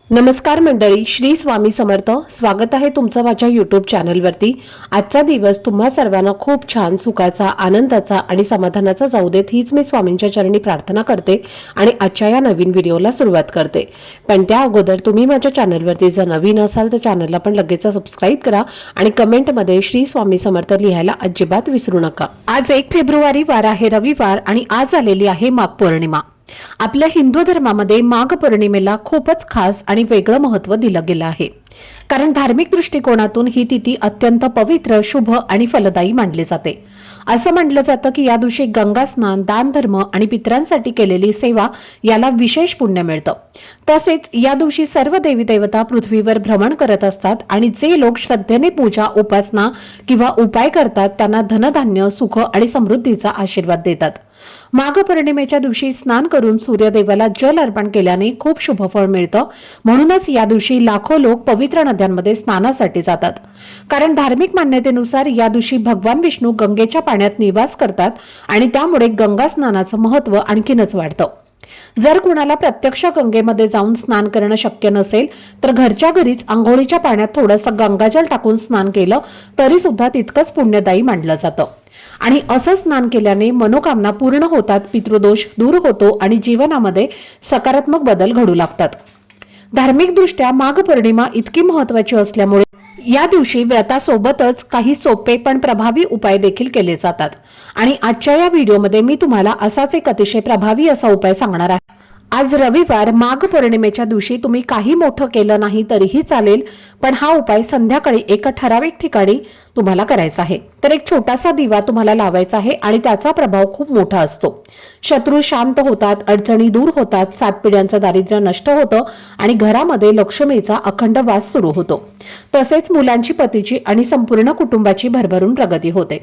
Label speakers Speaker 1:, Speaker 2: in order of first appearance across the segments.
Speaker 1: नमस्कार मंडळी, श्री स्वामी समर्थ. स्वागत आहे तुमचं माझ्या यूट्यूब चॅनलवरती. आजचा दिवस तुम्हा सर्वांना खूप छान, सुखाचा, आनंदाचा आणि समाधानाचा जाऊ देत, हीच मी स्वामींच्या चरणी प्रार्थना करते आणि आजच्या या नवीन व्हिडिओला सुरुवात करते. पण त्या अगोदर तुम्ही माझ्या चॅनलवरती जर नवीन असाल तर चॅनलला पण लगेच सबस्क्राईब करा आणि कमेंटमध्ये श्री स्वामी समर्थ लिहायला अजिबात विसरू नका. आज 1 फेब्रुवारी वार आहे रविवार आणि आज आलेली आहे माघ पौर्णिमा. आपल्या हिंदू धर्मामध्ये माघ पौर्णिमेला खूपच खास आणि वेगळं महत्त्व दिलं गेलं आहे. कारण धार्मिक दृष्टिकोनातून ही तिथी अत्यंत पवित्र, शुभ आणि फलदायी मानली जाते. असं म्हटलं जातं की या दिवशी गंगा स्नान, दान धर्म आणि पितरांसाठी केलेली सेवा याला विशेष पुण्य मिळतं. तसेच या दिवशी सर्व देवी देवता पृथ्वीवर भ्रमण करत असतात आणि जे लोक श्रद्धेने पूजा, उपासना किंवा उपाय करतात त्यांना धनधान्य, सुख आणि समृद्धीचा आशीर्वाद देतात. माघ पौर्णिमेच्या दिवशी स्नान करून सूर्यदेवाला जल अर्पण केल्याने खूप शुभफळ मिळतं. म्हणूनच या दिवशी लाखो लोक पवित्र नद्यांमध्ये स्नानासाठी जातात. कारण धार्मिक मान्यतेनुसार या दिवशी भगवान विष्णू गंगेच्या पाण्यात निवास करतात आणि त्यामुळे गंगा स्नानाचं महत्त्व आणखीनच वाढतं. जर कुणाला प्रत्यक्ष गंगेमध्ये जाऊन स्नान करणं शक्य नसेल तर घरच्या घरीच आंघोळीच्या पाण्यात थोडंसं गंगाजल टाकून स्नान केलं तरी सुद्धा तितकंच पुण्यदायी मानलं जातं. आणि असं स्नान केल्याने मनोकामना पूर्ण होतात, पितृदोष दूर होतो आणि जीवनामध्ये सकारात्मक बदल घडू लागतात. धार्मिकदृष्ट्या माघ पौर्णिमा इतकी महत्त्वाची असल्यामुळे या दिवशी व्रतासोबतच काही सोपे पण प्रभावी उपाय देखील केले जातात. आणि आजच्या या व्हिडिओमध्ये मी तुम्हाला असाच एक अतिशय प्रभावी असा उपाय सांगणार आहे. आज रविवार माघ पौर्णिमेच्या दिवशी तुम्ही काही मोठं केलं नाही तरीही चालेल, पण हा उपाय संध्याकाळी एका ठराविक ठिकाणी तुम्हाला करायचा आहे. तर एक छोटासा दिवा तुम्हाला लावायचा आहे आणि त्याचा प्रभाव खूप मोठा असतो. शत्रू शांत होतात, अडचणी दूर होतात, 7 पिढ्यांचं दारिद्र्य नष्ट होतं आणि घरामध्ये लक्ष्मीचा अखंड वास सुरू होतो. तसेच मुलांची, पतीची आणि संपूर्ण कुटुंबाची भरभरून प्रगती होते.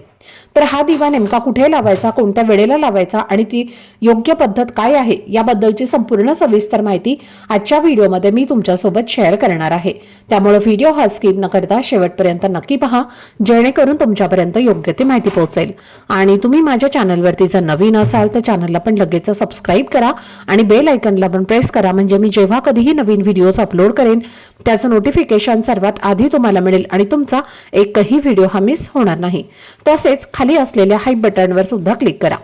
Speaker 1: तर हा दिवा नेमका कुठे लावायचा, कोणत्या वेळेला लावायचा आणि ती योग्य पद्धत काय आहे याबद्दलची संपूर्ण सविस्तर माहिती आजच्या व्हिडिओमध्ये मी तुमच्यासोबत शेअर करणार आहे. त्यामुळे व्हिडिओ हा स्किप न करता शेवटपर्यंत नक्की पहा, जेणेकरून तुमच्यापर्यंत योग्य ती माहिती पोहोचेल. आणि तुम्ही माझ्या चॅनलवरती जर नवीन असाल तर चॅनलला पण लगेच सबस्क्राईब करा आणि बेल आयकनला पण प्रेस करा, म्हणजे मी जेव्हा कधीही नवीन व्हिडिओज अपलोड करेन त्याचं नोटिफिकेशन सर्वात आधी तुम्हाला मिळेल आणि तुमचा एकही व्हिडिओ हा मिस होणार नाही. तसेच खाली असलेल्या हाय बटनवर सुद्धा क्लिक करा.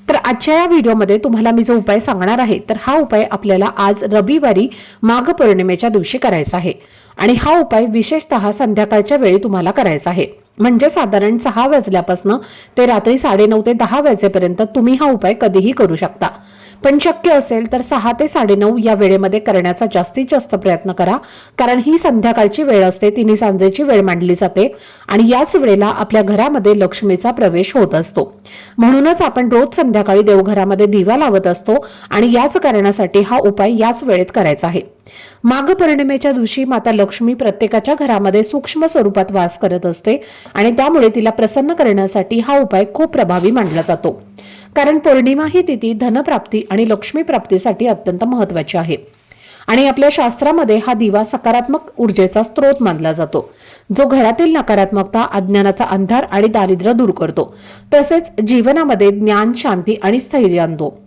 Speaker 1: तर आजच्या या व्हिडिओमध्ये तुम्हाला मी जो उपाय सांगणार आहे तर हा उपाय आपल्याला आज रविवारी माघ पौर्णिमेच्या दिवशी करायचा आहे. आणि हा उपाय विशेषतः संध्याकाळच्या वेळी तुम्हाला करायचा आहे. म्हणजे साधारण 6 वाजल्यापासून ते रात्री 9:30 ते 10 वाजेपर्यंत तुम्ही हा उपाय कधीही करू शकता. पण शक्य असेल तर 6 ते 9:30 या वेळेमध्ये करण्याचा जास्तीत जास्त प्रयत्न करा. कारण ही संध्याकाळची वेळ असते, तिन्ही सांजेची वेळ मानली जाते आणि याच वेळेला आपल्या घरामध्ये लक्ष्मीचा प्रवेश होत असतो. म्हणूनच आपण रोज संध्याकाळी देवघरामध्ये दिवा लावत असतो आणि याच कारणासाठी हा उपाय याच वेळेत करायचा आहे. माघ पौर्णिमेच्या दिवशी माता लक्ष्मी प्रत्येकाच्या घरामध्ये सूक्ष्म स्वरूपात वास करत असते आणि त्यामुळे तिला प्रसन्न करण्यासाठी हा उपाय खूप प्रभावी मानला जातो. कारण पौर्णिमा ही तिथी धनप्राप्ती आणि लक्ष्मी प्राप्तीसाठी अत्यंत महत्त्वाची आहे. आणि आपल्या शास्त्रामध्ये हा दिवा सकारात्मक ऊर्जेचा स्रोत मानला जातो, जो घरातील नकारात्मकता, अज्ञानाचा अंधार आणि दारिद्र्य दूर करतो. तसेच जीवनामध्ये ज्ञान, शांती आणि स्थैर्य आणतो.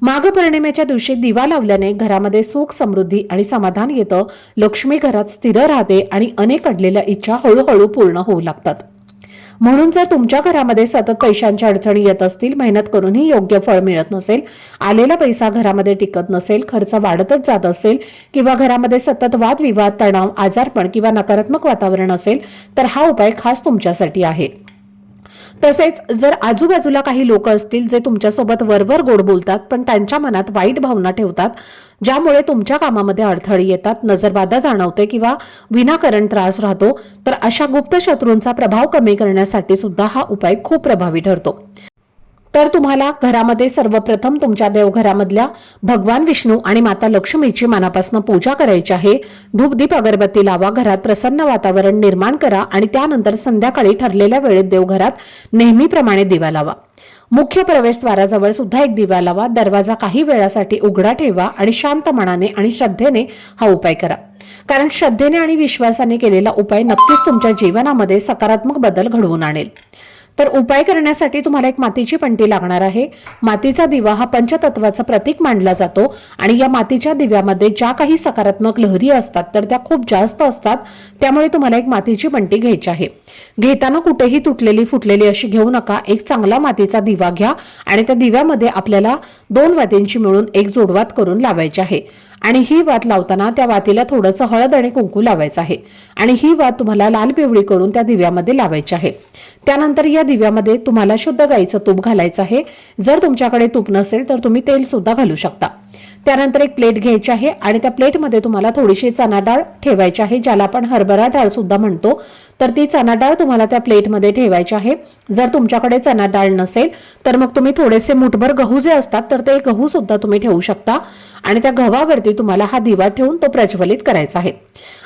Speaker 1: माघ पौर्णिमेच्या दिवशी दिवा लावल्याने घरामध्ये सुख, समृद्धी आणि समाधान येतं. लक्ष्मी घरात स्थिर राहते आणि अनेक अडलेल्या इच्छा हळूहळू पूर्ण होऊ लागतात. म्हणून जर तुमच्या घरामध्ये सतत पैशांच्या अडचणी येत असतील, मेहनत करूनही योग्य फळ मिळत नसेल, आलेला पैसा घरामध्ये टिकत नसेल, खर्च वाढतच जात असेल किंवा घरामध्ये सतत वादविवाद, तणाव, आजारपण किंवा नकारात्मक वातावरण असेल तर हा उपाय खास तुमच्यासाठी आहे. तसेच जर आजूबाजूला काही लोक असतील जे तुमच्यासोबत वरवर गोड बोलतात पण त्यांच्या मनात वाईट भावना ठेवतात, ज्यामुळे तुमच्या कामामध्ये अडथळे येतात, नजरबाधा जाणवते किंवा विनाकारण त्रास राहतो, तर अशा गुप्त शत्रूंचा प्रभाव कमी करण्यासाठी सुद्धा हा उपाय खूप प्रभावी ठरतो. तर तुम्हाला घरामध्ये सर्वप्रथम तुमच्या देवघरामधल्या भगवान विष्णू आणि माता लक्ष्मीची मनापासून पूजा करायची आहे. धूपदीप अगरबत्ती लावा, घरात प्रसन्न वातावरण निर्माण करा आणि त्यानंतर संध्याकाळी ठरलेल्या वेळेत देवघरात नेहमीप्रमाणे दिवा लावा. मुख्य प्रवेशद्वाराजवळ सुद्धा एक दिवा लावा. दरवाजा काही वेळासाठी उघडा ठेवा आणि शांत मनाने आणि श्रद्धेने हा उपाय करा. कारण श्रद्धेने आणि विश्वासाने केलेला उपाय नक्कीच तुमच्या जीवनामध्ये सकारात्मक बदल घडवून आणेल. तर उपाय करण्यासाठी तुम्हाला एक मातीची पणती लागणार आहे। मातीचा दिवा हा पंचतत्वाचं प्रतीक मानला जातो आणि या मातीच्या दिव्यामध्ये ज्या काही सकारात्मक लहरी असतात तर त्या खूप जास्त असतात, त्यामुळे तुम्हाला एक मातीची पणती घ्यायची आहे। घेताना कुठेही तुटलेली फुटलेली अशी घेऊ नका, एक चांगला मातीचा दिवा घ्या आणि त्या दिव्यामध्ये आपल्याला 2 वातींची मिळून एक जोडवात करून लावायची आहे आणि ही वात लावताना त्या वातीला थोडंसं हळद आणि कुंकू लावायचं आहे आणि ही वात तुम्हाला लाल पिवळी करून त्या दिव्यामध्ये लावायची आहे। त्यानंतर या दिव्यामध्ये तुम्हाला शुद्ध गाईचं तूप घालायचं आहे। जर तुमच्याकडे तूप नसेल तर तुम्ही तेल सुद्धा घालू शकता। त्यानंतर एक प्लेट घ्यायची आहे आणि त्या प्लेटमध्ये तुम्हाला थोडीशी चणा डाळ ठेवायची आहे, ज्याला आपण हरभरा डाळ सुद्धा म्हणतो। तर ती चणा डाळ तुम्हाला त्या प्लेटमध्ये ठेवायची आहे। जर तुमच्याकडे चणा डाळ नसेल तर मग तुम्ही थोडेसे मुठभर गहू जे असतात तर ते गहू सुद्धा तुम्ही ठेवू शकता आणि त्या गव्हावरती तुम्हाला हा दिवा ठेवून तो प्रज्वलित करायचा आहे।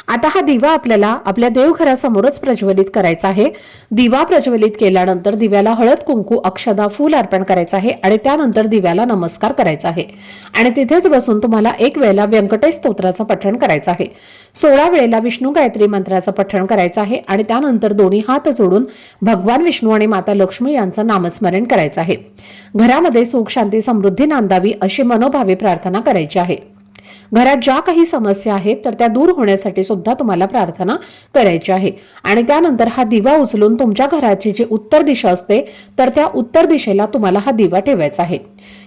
Speaker 1: आता हा दिवा आपल्याला आपल्या देवघरासमोरच प्रज्वलित करायचा आहे। दिवा प्रज्वलित केल्यानंतर दिव्याला हळद कुंकू अक्षदा फूल अर्पण करायचं आहे आणि त्यानंतर दिव्याला नमस्कार करायचा आहे आणि तिथेच बसून तुम्हाला एक वेळेला व्यंकटेश स्तोत्राचं पठण करायचं आहे। 16 वेळेला विष्णू गायत्री मंत्राचं पठण करायचं आहे आणि त्यानंतर दोन्ही हात जोडून भगवान विष्णू आणि माता लक्ष्मी यांचं नामस्मरण करायचं आहे। घरामध्ये सुख शांती समृद्धी नांदावी अशी मनोभावे प्रार्थना करायची आहे। घरात ज्या काही समस्या आहेत तर त्या दूर होण्यासाठी सुद्धा तुम्हाला प्रार्थना करायची आहे आणि त्यानंतर हा दिवा उचलून तुमच्या घराची जी उत्तर दिशा असते तर त्या उत्तर दिशेला तुम्हाला हा दिवा ठेवायचा आहे।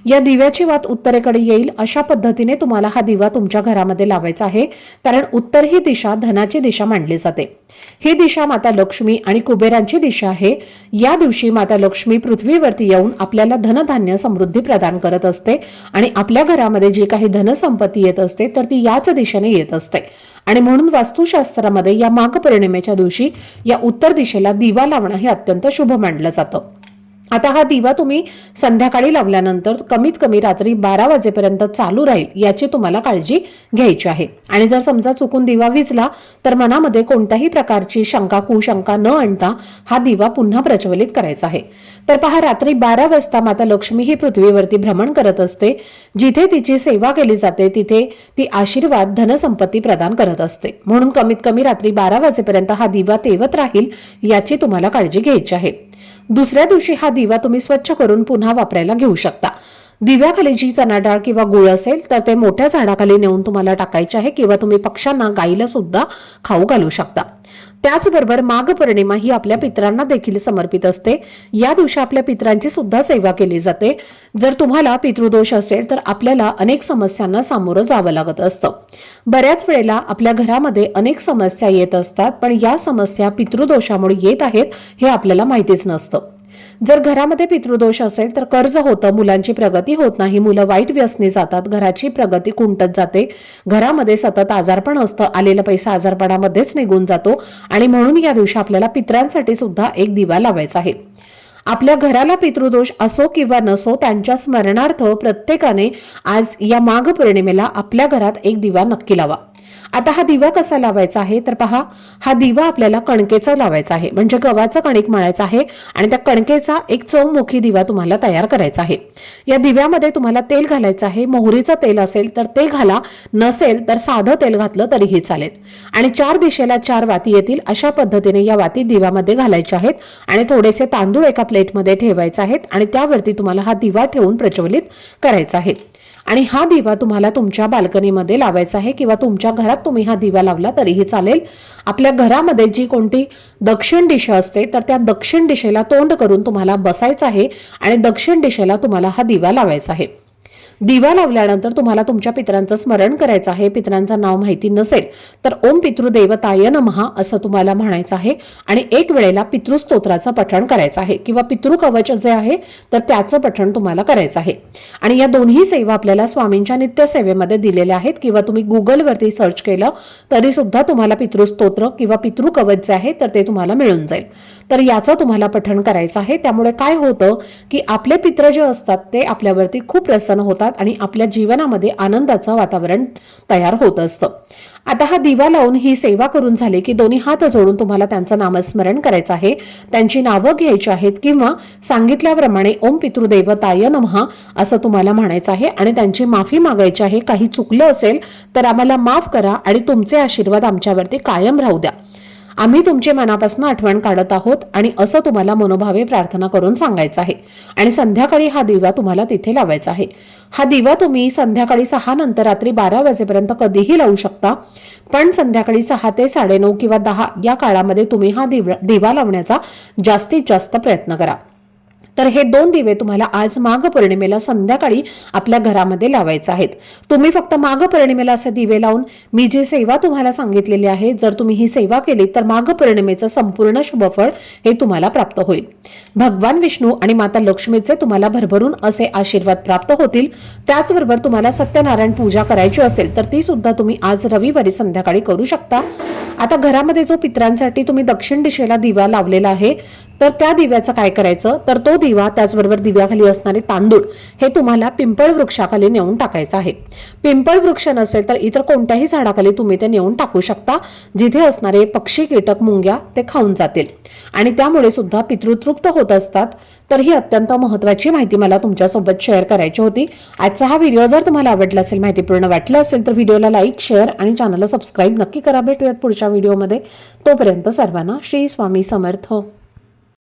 Speaker 1: या दिव्याची वात उत्तरेकडे येईल अशा पद्धतीने तुम्हाला हा दिवा तुमच्या घरामध्ये लावायचा आहे, कारण उत्तर ही दिशा धनाची दिशा मानली जाते। ही दिशा माता लक्ष्मी आणि कुबेरांची दिशा आहे। या दिवशी माता लक्ष्मी पृथ्वीवरती येऊन आपल्याला धनधान्य समृद्धी प्रदान करत असते आणि आपल्या घरामध्ये जी काही धनसंपत्ती येत असते तर ती याच दिशेने येत असते आणि म्हणून वास्तुशास्त्रामध्ये या माघ पौर्णिमेच्या दिवशी या उत्तर दिशेला दिवा लावणं हे अत्यंत शुभ मानलं जातं। आता हा दिवा तुम्ही संध्याकाळी लावल्यानंतर कमीत कमी रात्री 12 वाजेपर्यंत चालू राहील याची तुम्हाला काळजी घ्यायची आहे आणि जर समजा चुकून दिवा विझला तर मनामध्ये कोणत्याही प्रकारची शंका कुशंका न आणता हा दिवा पुन्हा प्रज्वलित करायचा आहे। तर पहा, रात्री 12 वाजता माता लक्ष्मी ही पृथ्वीवरती भ्रमण करत असते। जिथे तिची सेवा केली जाते तिथे ती आशीर्वाद धनसंपत्ती प्रदान करत असते, म्हणून कमीत कमी रात्री 12 वाजेपर्यंत हा दिवा तेवत राहील याची तुम्हाला काळजी घ्यायची आहे। दुसऱ्या दिवशी हा दिवा तुम्ही स्वच्छ करून पुन्हा वापरायला घेऊ शकता। दिव्याखाली जी चणा डाळ किंवा गुळ असेल तर ते मोठ्या झाडाखाली नेऊन तुम्हाला टाकायचे आहे किंवा तुम्ही पक्ष्यांना गाईला सुद्धा खाऊ घालू शकता। त्याचबरोबर माघ पौर्णिमा ही आपल्या पितरांना देखील समर्पित असते। या दिवशी आपल्या पितरांची सुद्धा सेवा केली जाते। जर तुम्हाला पितृदोष असेल तर आपल्याला अनेक समस्यांना सामोरं जावं लागत असतं। बऱ्याच वेळेला आपल्या घरामध्ये अनेक समस्या येत असतात, पण या समस्या पितृदोषामुळे येत आहेत हे आपल्याला माहितीच नसतं। जर घरामध्ये पितृदोष असेल तर कर्ज होतं, मुलांची प्रगती होत नाही, मुलं वाईट व्यसनी जातात, घराची प्रगती खुंटत जाते, घरामध्ये सतत आजारपण असतं, आलेला पैसा आजारपणामध्येच निघून जातो आणि म्हणून या दिवशी आपल्याला पितरांसाठी सुद्धा एक दिवा लावायचा आहे। आपल्या घराला पितृदोष असो किंवा नसो त्यांच्या स्मरणार्थ प्रत्येकाने आज या माघ पौर्णिमेला आपल्या घरात एक दिवा नक्की लावा। आता हा दिवा कसा लावायचा आहे तर पहा, हा दिवा आपल्याला कणकेचा लावायचा आहे, म्हणजे गव्हाचं कणिक मळायचं आहे आणि त्या कणकेचा एक चौमुखी दिवा तुम्हाला तयार करायचा आहे। या दिव्यामध्ये तुम्हाला तेल घालायचं आहे। मोहरीचं तेल असेल तर ते घाला, नसेल तर साधं तेल घातलं तरीही चालेल आणि 4 दिशेला 4 वाती येतील अशा पद्धतीने या वाती दिव्यामध्ये घालायच्या आहेत आणि थोडेसे तांदूळ एका प्लेटमध्ये ठेवायचे आहेत आणि त्यावरती तुम्हाला हा दिवा ठेवून प्रज्वलित करायचा आहे आणि हा दिवा तुम्हाला तुमच्या बाल्कनीमध्ये लावायचा आहे किंवा तुमच्या घरात तुम्ही हा दिवा लावला तरीही चालेल। आपल्या घरामध्ये जी कोणती दक्षिण दिशा असते तर त्या दक्षिण दिशेला तोंड करून तुम्हाला बसायचं आहे आणि दक्षिण दिशेला तुम्हाला हा दिवा लावायचा आहे। दिवा लावल्यानंतर तुम्हाला तुमच्या पितरांचं स्मरण करायचं आहे। पितरांचं नाव माहिती नसेल तर ओम पितृदेवताय नमः असं तुम्हाला म्हणायचं आहे आणि एक वेळेला पितृस्तोत्राचं पठण करायचं आहे किंवा पितृकवच जे आहे तर त्याचं पठण तुम्हाला करायचं आहे आणि या दोन्ही सेवा आपल्याला स्वामींच्या नित्य सेवेमध्ये दिलेल्या आहेत किंवा तुम्ही गुगलवरती सर्च केलं तरी सुद्धा तुम्हाला पितृस्तोत्र किंवा पितृकवच जे आहे तर ते तुम्हाला मिळून जाईल। तर याचं तुम्हाला पठण करायचं आहे। त्यामुळे काय होतं की आपले पित्र जे असतात ते आपल्यावरती खूप प्रसन्न होतात आणि आपल्या जीवनामध्ये आनंदाचं वातावरण तयार होत असतं। आता हा दिवा लावून ही सेवा करून झाली की दोन्ही हात जोडून तुम्हाला त्यांचं नामस्मरण करायचं आहे, त्यांची नावं घ्यायची आहेत किंवा सांगितल्याप्रमाणे ओम पितृदेवताय नमः असं तुम्हाला म्हणायचं आहे आणि त्यांची माफी मागायची आहे। काही चुकलं असेल तर आम्हाला माफ करा आणि तुमचे आशीर्वाद आमच्यावरती कायम राहू द्या आम्ही तुमची मनापासून आठवण काढत आहोत आणि असं तुम्हाला मनोभावे प्रार्थना करून सांगायचं आहे. आणि संध्याकाळी हा दिवा तुम्हाला तिथे लावायचा आहे. हा दिवा तुम्ही संध्याकाळी 6 नंतर रात्री 12 वाजेपर्यंत कधीही लावू शकता, पण संध्याकाळी 6 ते 9:30 किंवा 10 या काळामध्ये तुम्ही हा दिवा लावण्याचा जास्तीत जास्त प्रयत्न करा. तर हे 2 दिवे तुम्हाला आज माघ पौर्णिमेला संध्याकाळी आपल्या घरामध्ये लावायचे आहेत. तुम्ही फक्त माघ पौर्णिमेला असे दिवे लावून मी जी सेवा तुम्हाला सांगितलेली आहे, जर तुम्ही ही सेवा केली तर माघ पौर्णिमेचं संपूर्ण शुभफळ हे तुम्हाला प्राप्त होईल. भगवान विष्णू आणि माता लक्ष्मीचे तुम्हाला भरभरून असे आशीर्वाद प्राप्त होतील. त्याचबरोबर तुम्हाला सत्यनारायण पूजा करायची असेल तर ती सुद्धा तुम्ही आज रविवारी संध्याकाळी करू शकता. आता घरामध्ये जो पितरांसाठी तुम्ही दक्षिण दिशेला दिवा लावलेला आहे, तर त्या दिव्याचं काय करायचं, तर तो दिवा त्याचबरोबर दिव्याखाली असणारे तांदूळ हे तुम्हाला पिंपळ वृक्षाखाली नेऊन टाकायचं आहे. पिंपळ वृक्ष नसेल तर इतर कोणत्याही झाडाखाली तुम्ही ते नेऊन टाकू शकता, जिथे असणारे पक्षी, कीटक, मुंग्या ते खाऊन जातील आणि त्यामुळे सुद्धा पितृतृप्त होत असतात. तर ही अत्यंत महत्त्वाची माहिती मला तुमच्यासोबत शेअर करायची होती. आजचा हा व्हिडिओ जर तुम्हाला आवडला असेल, माहितीपूर्ण वाटला असेल तर व्हिडिओला लाईक, शेअर आणि चॅनलला सबस्क्राईब नक्की करा. भेटूयात पुढच्या व्हिडिओमध्ये. तोपर्यंत सर्वांना श्री स्वामी समर्थ.